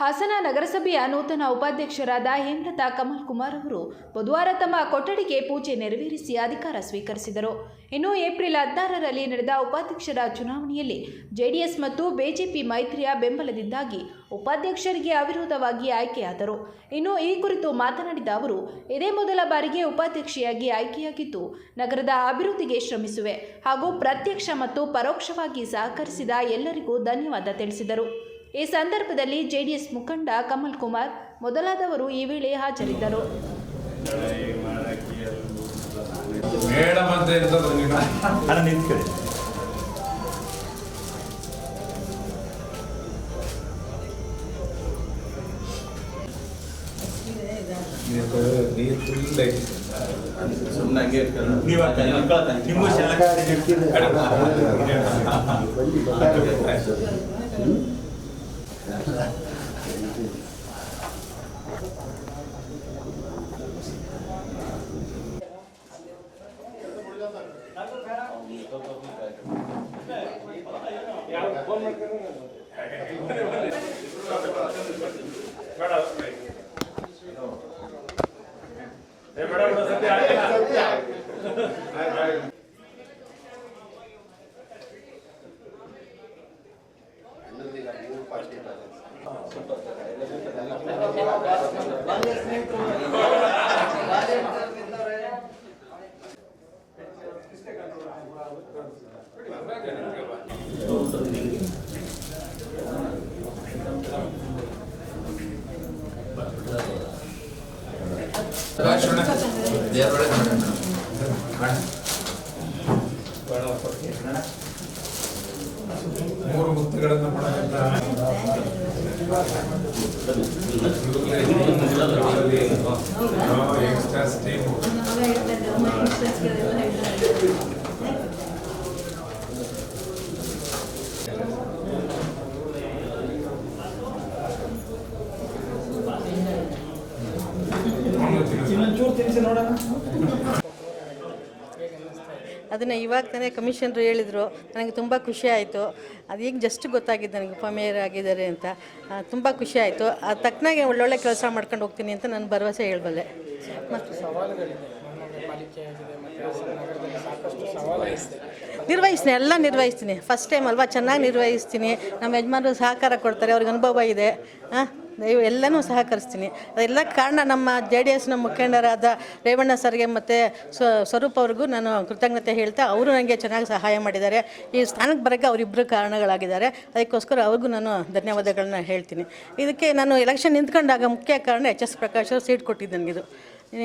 ಹಾಸನ ನಗರಸಭೆಯ ನೂತನ ಉಪಾಧ್ಯಕ್ಷರಾದ ಹೇಮಲತಾ ಕಮಲ್ ಕುಮಾರ್ ಅವರು ಬುಧವಾರ ತಮ್ಮ ಕೊಠಡಿಗೆ ಪೂಜೆ ನೆರವೇರಿಸಿ ಅಧಿಕಾರ ಸ್ವೀಕರಿಸಿದರು. ಇನ್ನು ಏಪ್ರಿಲ್ 16ರಲ್ಲಿ ನಡೆದ ಉಪಾಧ್ಯಕ್ಷರ ಚುನಾವಣೆಯಲ್ಲಿ ಜೆಡಿಎಸ್ ಮತ್ತು ಬಿಜೆಪಿ ಮೈತ್ರಿಯ ಬೆಂಬಲದಿಂದಾಗಿ ಉಪಾಧ್ಯಕ್ಷರಿಗೆ ಅವಿರೋಧವಾಗಿ ಆಯ್ಕೆಯಾದರು. ಇನ್ನು ಈ ಕುರಿತು ಮಾತನಾಡಿದ ಅವರು, ಇದೇ ಮೊದಲ ಬಾರಿಗೆ ಉಪಾಧ್ಯಕ್ಷೆಯಾಗಿ ಆಯ್ಕೆಯಾಗಿದ್ದು ನಗರದ ಅಭಿವೃದ್ಧಿಗೆ ಶ್ರಮಿಸುವೆ ಹಾಗೂ ಪ್ರತ್ಯಕ್ಷ ಮತ್ತು ಪರೋಕ್ಷವಾಗಿ ಸಹಕರಿಸಿದ ಎಲ್ಲರಿಗೂ ಧನ್ಯವಾದ ತಿಳಿಸಿದರು. ಈ ಸಂದರ್ಭದಲ್ಲಿ ಜೆಡಿಎಸ್ ಮುಖಂಡ ಕಮಲ್ ಕುಮಾರ್ ಮೊದಲಾದವರು ಈ ವೇಳೆ ಹಾಜರಿದ್ದರು. ಮೂರು ಮುಕ್ತಿಗಳನ್ನು ಮಾಡದಂತ ಯಂಗ್ಸ್ಟರ್ಸ್ ಟೀಮ್ ಅದನ್ನು ಇವಾಗ ತಾನೇ ಕಮಿಷನರು ಹೇಳಿದರು. ನನಗೆ ತುಂಬ ಖುಷಿ ಆಯಿತು. ಅದು ಈಗ ಜಸ್ಟ್ ಗೊತ್ತಾಗಿದ್ದು ನನಗೆ ಉಪಮೇಯರ್ ಆಗಿದ್ದಾರೆ ಅಂತ. ತುಂಬ ಖುಷಿ ಆಯಿತು. ಅದು ತಕ್ಕನಾಗೆ ಒಳ್ಳೊಳ್ಳೆ ಕೆಲಸ ಮಾಡ್ಕೊಂಡು ಹೋಗ್ತೀನಿ ಅಂತ ನಾನು ಭರವಸೆ ಹೇಳಬಲ್ಲೆ. ಮತ್ತು ನಿರ್ವಹಿಸ್ತೀನಿ. ಫಸ್ಟ್ ಟೈಮ್ ಅಲ್ವಾ, ಚೆನ್ನಾಗಿ ನಿರ್ವಹಿಸ್ತೀನಿ. ನಮ್ಮ ಯಜಮಾನರು ಸಹಕಾರ ಕೊಡ್ತಾರೆ, ಅವ್ರಿಗೆ ಅನುಭವ ಇದೆ. ಎಲ್ಲನೂ ಸಹಕರಿಸ್ತೀನಿ. ಅದೆಲ್ಲ ಕಾರಣ ನಮ್ಮ JDSನ ಮುಖಂಡರಾದ ರೇವಣ್ಣ ಸರ್ಗೆ ಮತ್ತು ಸ್ವರೂಪ್ ಅವ್ರಿಗೂ ನಾನು ಕೃತಜ್ಞತೆ ಹೇಳ್ತಾ, ಅವರು ನನಗೆ ಚೆನ್ನಾಗಿ ಸಹಾಯ ಮಾಡಿದ್ದಾರೆ. ಈ ಸ್ಥಾನಕ್ಕೆ ಬರೋಕ್ಕೆ ಅವರಿಬ್ಬರು ಕಾರಣಗಳಾಗಿದ್ದಾರೆ. ಅದಕ್ಕೋಸ್ಕರ ಅವ್ರಿಗೂ ನಾನು ಧನ್ಯವಾದಗಳನ್ನ ಹೇಳ್ತೀನಿ. ಇದಕ್ಕೆ ನಾನು ಎಲೆಕ್ಷನ್ ನಿಂತ್ಕೊಂಡಾಗ ಮುಖ್ಯ ಕಾರಣ HS ಪ್ರಕಾಶ್ ಅವರು ಸೀಟ್ ಕೊಟ್ಟಿದ್ದು ನನಗಿದು.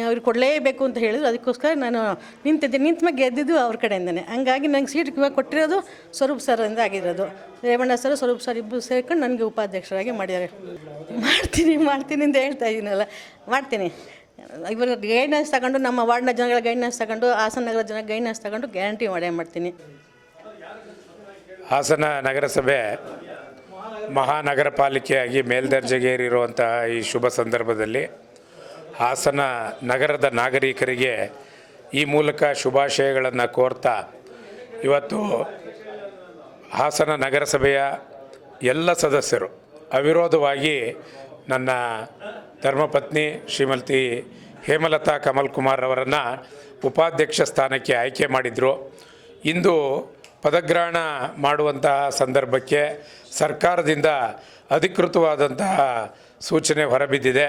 ಅವ್ರಿಗೆ ಕೊಡಲೇಬೇಕು ಅಂತ ಹೇಳಿದ್ರು. ಅದಕ್ಕೋಸ್ಕರ ನಾನು ನಿಂತ ಮೇಲೆ ಗೆದ್ದಿದ್ದು ಅವ್ರ ಕಡೆಯಿಂದನೇ. ಹಂಗಾಗಿ ನನಗೆ ಸೀಟ್ ಇವಾಗ ಕೊಟ್ಟಿರೋದು ಸ್ವರೂಪ್ ಸರಿಂದ ಆಗಿರೋದು. ರೇವಣ್ಣ ಸರ್, ಸ್ವರೂಪ್ ಸರ್ ಇಬ್ಬರು ಸೇರ್ಕೊಂಡು ನನಗೆ ಉಪಾಧ್ಯಕ್ಷರಾಗಿ ಮಾಡಿದ್ದಾರೆ. ಮಾಡ್ತೀನಿ ಅಂತ ಹೇಳ್ತಾ ಇದ್ದೀನಲ್ಲ, ಮಾಡ್ತೀನಿ. ಇವಾಗ ಗೈಡ್ನೆಸ್ ತಗೊಂಡು, ನಮ್ಮ ವಾರ್ಡ್ನ ಜನಗಳ ಗೈಡ್ನೆಸ್ ತಗೊಂಡು, ಹಾಸನ ನಗರ ಜನ ಗೈಡ್ನೆಸ್ ತಗೊಂಡು ಗ್ಯಾರಂಟಿ ಮಾಡ್ತೀನಿ. ಹಾಸನ ನಗರಸಭೆ ಮಹಾನಗರ ಪಾಲಿಕೆಯಾಗಿ ಮೇಲ್ದರ್ಜೆಗೇರಿರುವಂತಹ ಈ ಶುಭ ಸಂದರ್ಭದಲ್ಲಿ ಹಾಸನ ನಗರದ ನಾಗರಿಕರಿಗೆ ಈ ಮೂಲಕ ಶುಭಾಶಯಗಳನ್ನು ಕೋರ್ತಾ, ಇವತ್ತು ಹಾಸನ ನಗರಸಭೆಯ ಎಲ್ಲ ಸದಸ್ಯರು ಅವಿರೋಧವಾಗಿ ನನ್ನ ಧರ್ಮಪತ್ನಿ ಶ್ರೀಮತಿ ಹೇಮಲತಾ ಕಮಲ್ ಕುಮಾರ್ ಅವರನ್ನು ಉಪಾಧ್ಯಕ್ಷ ಸ್ಥಾನಕ್ಕೆ ಆಯ್ಕೆ ಮಾಡಿದರು. ಇಂದು ಪದಗ್ರಹಣ ಮಾಡುವಂತಹ ಸಂದರ್ಭಕ್ಕೆ ಸರ್ಕಾರದಿಂದ ಅಧಿಕೃತವಾದಂತಹ ಸೂಚನೆ ಹೊರಬಿದ್ದಿದೆ.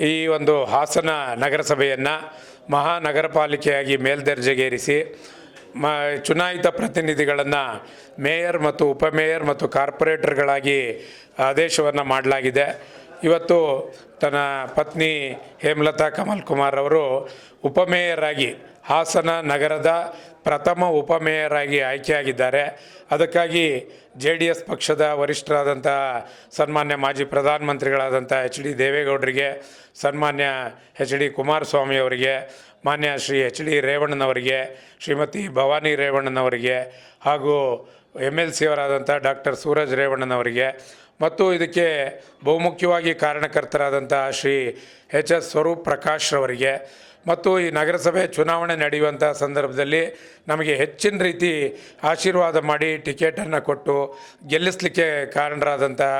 ಈ ಒಂದು ಹಾಸನ ನಗರಸಭೆಯನ್ನು ಮಹಾನಗರ ಪಾಲಿಕೆಯಾಗಿ ಮೇಲ್ದರ್ಜೆಗೇರಿಸಿ ಚುನಾಯಿತ ಪ್ರತಿನಿಧಿಗಳನ್ನು ಮೇಯರ್ ಮತ್ತು ಉಪಮೇಯರ್ ಮತ್ತು ಕಾರ್ಪೊರೇಟರ್ಗಳಾಗಿ ಆದೇಶವನ್ನು ಮಾಡಲಾಗಿದೆ. ಇವತ್ತು ತನ್ನ ಪತ್ನಿ ಹೇಮಲತಾ ಕಮಲ್ ಕುಮಾರ್ ಅವರು ಉಪಮೇಯರ್ ಆಗಿ, ಹಾಸನ ನಗರದ ಪ್ರಥಮ ಉಪಮೇಯರ್ ಆಗಿ ಆಯ್ಕೆಯಾಗಿದ್ದಾರೆ. ಅದಕ್ಕಾಗಿ JDS ಪಕ್ಷದ ವರಿಷ್ಠರಾದಂಥ ಸನ್ಮಾನ್ಯ ಮಾಜಿ ಪ್ರಧಾನಮಂತ್ರಿಗಳಾದಂಥ HD ದೇವೇಗೌಡರಿಗೆ, ಸನ್ಮಾನ್ಯ HD ಕುಮಾರಸ್ವಾಮಿ ಅವರಿಗೆ, ಮಾನ್ಯ ಶ್ರೀ HD ರೇವಣ್ಣನವರಿಗೆ, ಶ್ರೀಮತಿ ಭವಾನಿ ರೇವಣ್ಣನವರಿಗೆ ಹಾಗೂ MLC ಅವರಾದಂಥ ಡಾಕ್ಟರ್ ಸೂರಜ್ ರೇವಣ್ಣನವರಿಗೆ ಮತ್ತು ಇದಕ್ಕೆ ಬಹುಮುಖ್ಯವಾಗಿ ಕಾರಣಕರ್ತರಾದಂಥ ಶ್ರೀ HS ಸ್ವರೂಪ್ ಪ್ರಕಾಶ್ ಅವರಿಗೆ ಮತ್ತು ಈ ನಗರಸಭೆ ಚುನಾವಣೆ ನಡೆಯುವಂಥ ಸಂದರ್ಭದಲ್ಲಿ ನಮಗೆ ಹೆಚ್ಚಿನ ರೀತಿ ಆಶೀರ್ವಾದ ಮಾಡಿ ಟಿಕೆಟನ್ನು ಕೊಟ್ಟು ಗೆಲ್ಲಿಸಲಿಕ್ಕೆ ಕಾರಣರಾದಂತಹ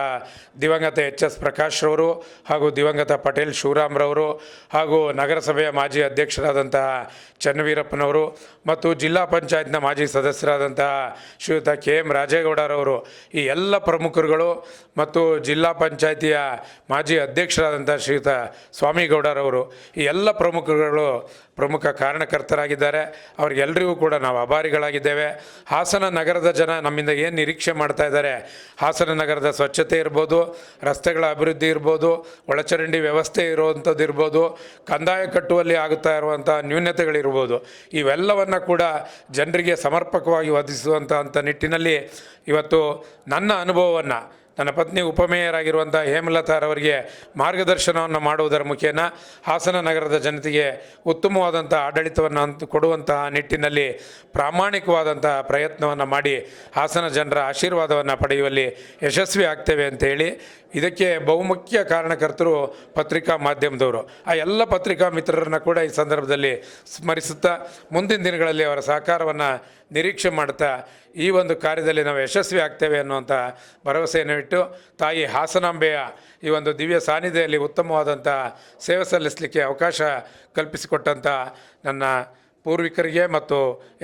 ದಿವಂಗತ ಎಚ್.ಎಸ್. ಪ್ರಕಾಶ್ ರವರು ಹಾಗೂ ದಿವಂಗತ ಪಟೇಲ್ ಶಿವರಾಮ್ರವರು ಹಾಗೂ ನಗರಸಭೆಯ ಮಾಜಿ ಅಧ್ಯಕ್ಷರಾದಂತಹ ಚನ್ನವೀರಪ್ಪನವರು ಮತ್ತು ಜಿಲ್ಲಾ ಪಂಚಾಯತ್ನ ಮಾಜಿ ಸದಸ್ಯರಾದಂತಹ ಶ್ರೀಯುತ ಕೆ.ಎಂ. ರಾಜೇಗೌಡರವರು, ಈ ಎಲ್ಲ ಪ್ರಮುಖರುಗಳು ಮತ್ತು ಜಿಲ್ಲಾ ಪಂಚಾಯತಿಯ ಮಾಜಿ ಅಧ್ಯಕ್ಷರಾದಂಥ ಶ್ರೀಯುತ ಸ್ವಾಮಿಗೌಡರವರು, ಈ ಎಲ್ಲ ಪ್ರಮುಖರುಗಳು ಪ್ರಮುಖ ಕಾರಣಕರ್ತರಾಗಿದ್ದಾರೆ. ಅವರಿಗೆಲ್ಲರಿಗೂ ಕೂಡ ನಾವು ಆಭಾರಿಗಳಾಗಿದ್ದೇವೆ. ಹಾಸನ ನಗರದ ಜನ ನಮ್ಮಿಂದ ಏನು ನಿರೀಕ್ಷೆ ಮಾಡ್ತಾ ಇದ್ದಾರೆ, ಹಾಸನ ನಗರದ ಸ್ವಚ್ಛತೆ ಇರ್ಬೋದು, ರಸ್ತೆಗಳ ಅಭಿವೃದ್ಧಿ ಇರ್ಬೋದು, ಒಳಚರಂಡಿ ವ್ಯವಸ್ಥೆ ಇರುವಂಥದ್ದು ಇರ್ಬೋದು, ಕಂದಾಯ ಕಟ್ಟುವಲ್ಲಿ ಆಗುತ್ತಾ ಇರುವಂಥ ನ್ಯೂನತೆಗಳಿರ್ಬೋದು, ಇವೆಲ್ಲವನ್ನು ಕೂಡ ಜನರಿಗೆ ಸಮರ್ಪಕವಾಗಿ ಒದಗಿಸುವಂಥ ನಿಟ್ಟಿನಲ್ಲಿ ಇವತ್ತು ನನ್ನ ಅನುಭವವನ್ನು ನನ್ನ ಪತ್ನಿ ಉಪಮೇಯರಾಗಿರುವಂಥ ಹೇಮಲತಾರವರಿಗೆ ಮಾರ್ಗದರ್ಶನವನ್ನು ಮಾಡುವುದರ ಮುಖೇನ ಹಾಸನ ನಗರದ ಜನತೆಗೆ ಉತ್ತಮವಾದಂಥ ಆಡಳಿತವನ್ನು ಕೊಡುವಂತಹ ನಿಟ್ಟಿನಲ್ಲಿ ಪ್ರಾಮಾಣಿಕವಾದಂತಹ ಪ್ರಯತ್ನವನ್ನು ಮಾಡಿ ಹಾಸನ ಜನರ ಆಶೀರ್ವಾದವನ್ನು ಪಡೆಯುವಲ್ಲಿ ಯಶಸ್ವಿ ಆಗ್ತೇವೆ ಅಂತೇಳಿ, ಇದಕ್ಕೆ ಬಹುಮುಖ್ಯ ಕಾರಣಕರ್ತರು ಪತ್ರಿಕಾ ಮಾಧ್ಯಮದವರು. ಆ ಎಲ್ಲ ಪತ್ರಿಕಾ ಮಿತ್ರರನ್ನು ಕೂಡ ಈ ಸಂದರ್ಭದಲ್ಲಿ ಸ್ಮರಿಸುತ್ತಾ ಮುಂದಿನ ದಿನಗಳಲ್ಲಿ ಅವರ ಸಹಕಾರವನ್ನು ನಿರೀಕ್ಷೆ ಮಾಡ್ತಾ ಈ ಒಂದು ಕಾರ್ಯದಲ್ಲಿ ನಾವು ಯಶಸ್ವಿ ಆಗ್ತೇವೆ ಅನ್ನುವಂಥ ಭರವಸೆಯನ್ನು ಇಟ್ಟು, ತಾಯಿ ಹಾಸನಾಂಬೆಯ ಈ ಒಂದು ದಿವ್ಯ ಸಾನ್ನಿಧ್ಯದಲ್ಲಿ ಉತ್ತಮವಾದಂಥ ಸೇವೆ ಸಲ್ಲಿಸಲಿಕ್ಕೆ ಅವಕಾಶ ಕಲ್ಪಿಸಿಕೊಟ್ಟಂಥ ನನ್ನ ಪೂರ್ವಿಕರಿಗೆ ಮತ್ತು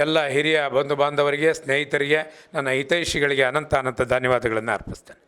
ಎಲ್ಲ ಹಿರಿಯ ಬಂಧು ಬಾಂಧವರಿಗೆ, ಸ್ನೇಹಿತರಿಗೆ, ನನ್ನ ಹಿತೈಷಿಗಳಿಗೆ ಅನಂತ ಧನ್ಯವಾದಗಳನ್ನು ಅರ್ಪಿಸ್ತೇನೆ.